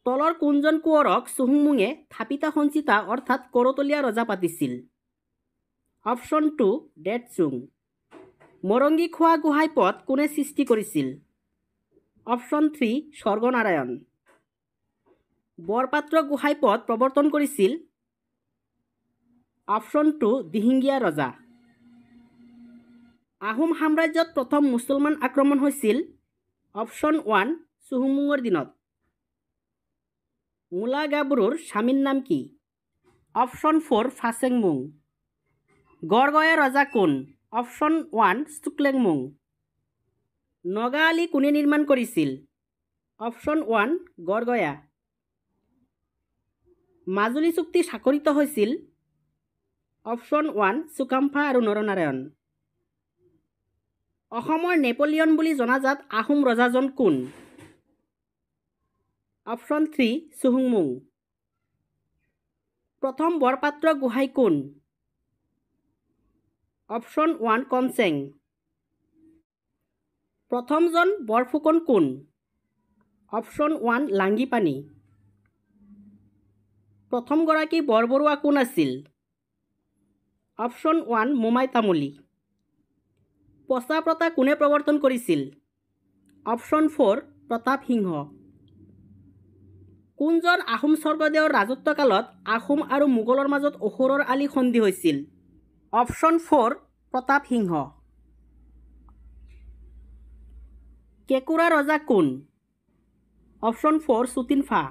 তলৰ কোনজন কোঁৱৰক চুহুংমুঙে থাপিতা সঞ্চিতা অৰ্থাৎ কৰতলীয়া ৰজা পাতিছিল? অপশ্যন 2 ডেটচুং। মৰংগী খোৱা গোহাঁই পথ কোনে সৃষ্টি কৰিছিল? অপশ্যন 3 স্বৰ্গনাৰায়ণ। বৰপাত্ৰ গোহাঁই পথ প্ৰৱৰ্তন কৰিছিল? অপশ্যন 2 দিহিঙীয়া ৰজা। আহোম সাম্ৰাজ্যত প্ৰথম মুছলমান আক্ৰমণ হৈছিল? অপশ্যন 1 চুহুংমুঙৰ দিনত। মূলা গাভৰুৰ স্বামীৰ নাম কি? অপশ্যন 4 ফাচেংমুং। গড়গয়া ৰজা কোন? অপশ্যন 1 চুকলেংমুং। নগা আলি কোনে নিৰ্মাণ কৰিছিল? অপশ্যন 1 গড়গয়া। মাজুলী চুক্তি স্বাক্ষৰিত হৈছিল? অপশ্যন 1 চুকাম্ফা আৰু নৰনাৰায়ণ। অসমৰ নেপোলিয়ন বুলি জনাজাত আহোম ৰজাজন কোন? অপশ্যন 3 চুহুংমুং। প্ৰথম বৰপাত্ৰ গোহাঁই কোন? অপশ্যন 1 কনচেং। প্ৰথমজন বৰফুকন কোন? অপশ্যন 1 লাংগিপানী। প্ৰথমগৰাকী বৰবৰুৱা কোন আছিল? অপশ্যন 1 মোমাই তামুলী। পচা প্ৰথা কোনে প্ৰৱৰ্তন কৰিছিল? অপশ্যন 4 প্ৰতাপ সিংহ। কোনজন আহোম স্বৰ্গদেউৰ ৰাজত্বকালত আহোম আৰু মোগলৰ মাজত অসুৰৰ আলি সন্ধি হৈছিল? অপশ্যন 4 প্ৰতাপ সিংহ। কেঁকোৰা ৰজা কোন? অপশ্যন 4 চুটিনফা।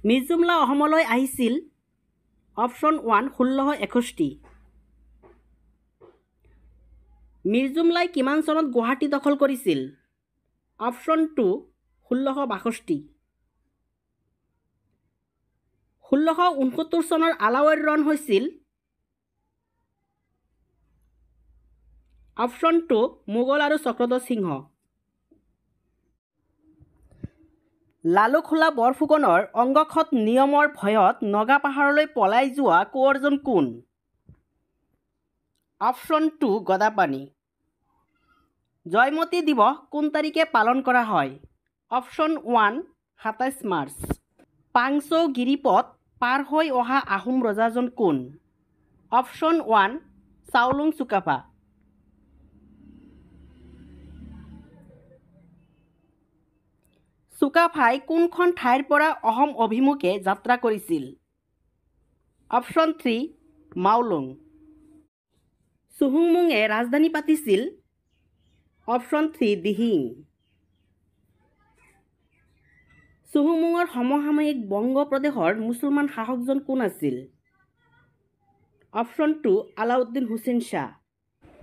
মিৰ্জুমলা অসমলৈ আহিছিল? অপশ্যন 1 1661। মিৰ্জুমলাই কিমান চনত গুৱাহাটী দখল কৰিছিল? অপশ্যন 2 1662। 1669 চনৰ আলাৱৰ ৰণ হৈছিল? অপশ্যন 2 মোগল আৰু চক্ৰধ্বজ সিংহ। লালুকহোলা বৰফুকনৰ অংগক্ষত নিয়মৰ ভয়ত নগা পাহাৰলৈ পলাই যোৱা কোঁৱৰজন কোন? অপশ্যন 2 গদাপাণি। জয়মতী দিৱস কোন তাৰিখে পালন কৰা হয়? Option 1 27 March. পাংচৌ গিৰিপথ পাৰ হৈ অহা আহোম ৰজাজন কোন? অপশ্যন 1 চাওলুং চুকাফা। চুকাফাই কোনখন ঠাইৰ পৰা অসম অভিমুখে যাত্ৰা কৰিছিল? অপশ্যন 3 মাওলুং। চুহুংমুঙে ৰাজধানী পাতিছিল? অপশ্যন 3 দিহিং। চুহুংমুঙৰ সমসাময়িক বংগ প্ৰদেশৰ মুছলমান শাসকজন কোন আছিল? অপশ্যন 2 আলাউদ্দিন হুছেইন শ্বাহ।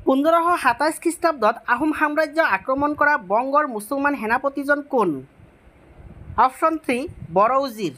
1527 খ্ৰীষ্টাব্দত আহোম সাম্ৰাজ্য আক্ৰমণ কৰা বংগৰ মুছলমান সেনাপতিজন কোন? অপশ্যন 3 বৰউজিৰ।